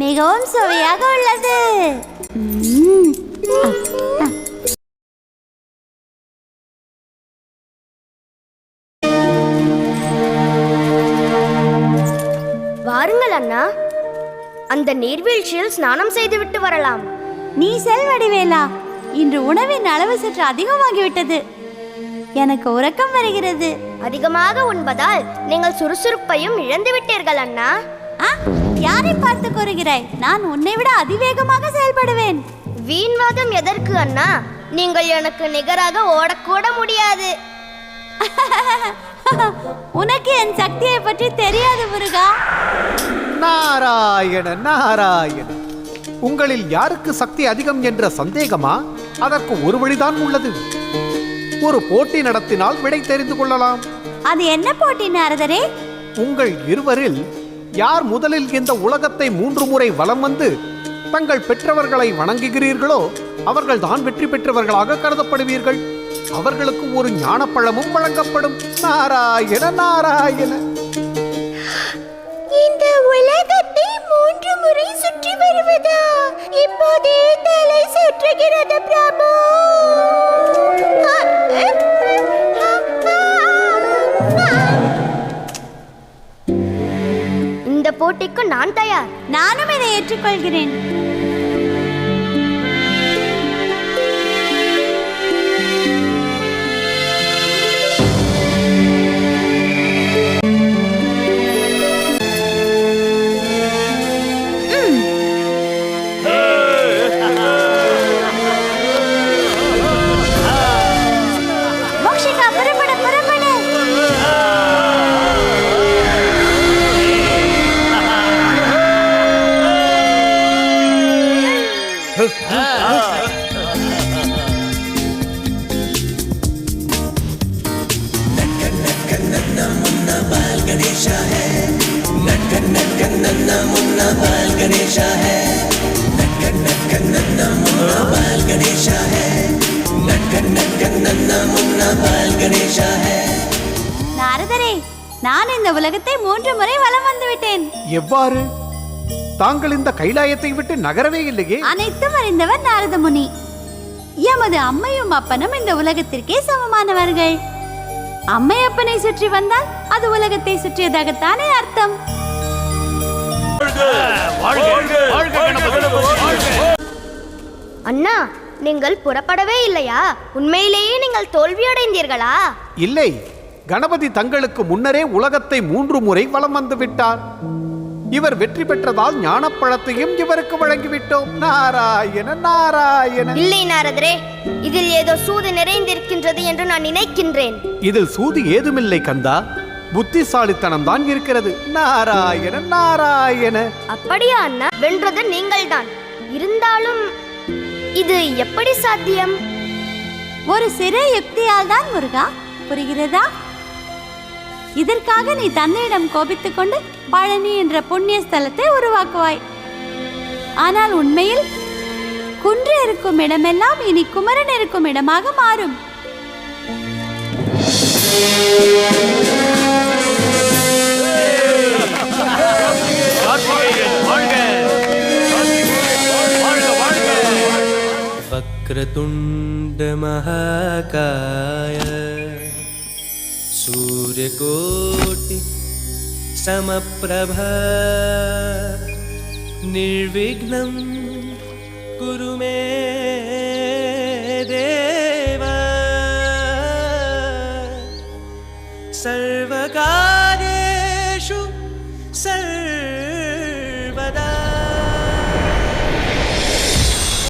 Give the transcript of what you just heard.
மிகவும் சுவையாக உள்ளது. வாருங்கள் அண்ணா, அந்த நீர்வீழ்ச்சியில் ஸ்நானம் செய்துவிட்டு வரலாம். நீ செல் வடிவேலா, இன்று உணவின் அளவு சற்று அதிகமாகிவிட்டது. எனக்கு உறக்கம் வருகிறது. அதிகமாக உண்பதால் நீங்கள் சுறுசுறுப்பையும் இழந்து விட்டீர்கள் அண்ணா. யாரை பார்த்து கூறுகிறாய்? நான் உன்னை விட அதிவேகமாக செயல்படுவேன். வீண்வாதம் எதற்கு அண்ணா? நீங்கள் எனக்கு நிகராக ஓடக்கூட முடியாது. உனக்கு என் சக்தியை பற்றி தெரியாது முருகா. நாராயண நாராயண, உங்களில் யாருக்கு சக்தி அதிகம் என்ற சந்தேகமா? அதற்கு ஒரு வழிதான் உள்ளது. ஒரு போட்டி நடத்தினால் விடை தெரிந்து கொள்ளலாம். அது என்ன போட்டி நாரதரே? உங்கள் இருவரில் யார் முதலில் இந்த உலகத்தை 3 முறை வலம் வந்து தங்கள் பெற்றவர்களை வணங்குகிறீர்களோ அவர்கள் தான் வெற்றி பெற்றவர்களாக கருதப்படுவீர்கள். அவர்களுக்கு ஒரு ஞானப்பழமும் வழங்கப்படும். நாராயண நாராயண. இந்த உலகத்தை 3 முறை சுற்றி வருவதா? இப்போதே தலை சுற்றுகிறது பிரபு. இந்த போட்டிக்கு நான் தயார். நானும் இதை ஏற்றுக்கொள்கிறேன். நாரதரே, நான் இந்த உலகத்தை 3 முறை வலம் வந்து விட்டேன். எவ்வாறு? தாங்கள் இந்த கைலாயத்தை விட்டு நகரவே இல்லையே? அனைத்தும் அறிந்தவர் நாரத முனி. எமது அம்மையும் அப்பனும் இந்த உலகத்திற்கே சமமானவர்கள். அம்மை அப்பனை சுற்றி வந்தால் அது உலகத்தை சுற்றியதாகத்தானே அர்த்தம். அண்ணா, நீங்கள் புறப்படவே இல்லையா? உண்மையிலேயே நீங்கள் தோல்வி அடைந்தீர்களா? இல்லை, கணபதி தங்களுக்கு முன்னரே உலகத்தை 3 முறை வலம் வந்து விட்டார். இவர் வெற்றி பெற்றதால் ஞானப்பழத்தையும் இவருக்கு வழங்கிவிட்டோம். நாராயண நாராயண. இல்லை நாரதரே, இதில் ஏதோ சூது நிறைந்திருக்கின்றது என்று நான் நினைக்கின்றேன். இதில் சூது ஏதுமில்லை கந்தா, புத்திசாலித்தனம் தான் இருக்கிறது. நாராயண நாராயண. அப்படியா அண்ணா? வென்றது நீங்கள் தான். இருந்தாலும் இது எப்படி சாத்தியம்? ஒரு சிறு யுக்தியால் தான் முருகா. புரிகிறதா? இதற்காக நீ தந்தையிடம் கோபித்துக் கொண்டு பழனி என்ற புண்ணிய ஸ்தலத்தை உருவாக்குவாய். ஆனால் உண்மையில் குன்று இருக்கும் இடமெல்லாம் இனி குமரன் இருக்கும் இடமாக மாறும். वक्रतुण्ड महाकाय सूर्यकोटि समप्रभा निर्विघ्नं कुरु मे देव सर्वकार्येषु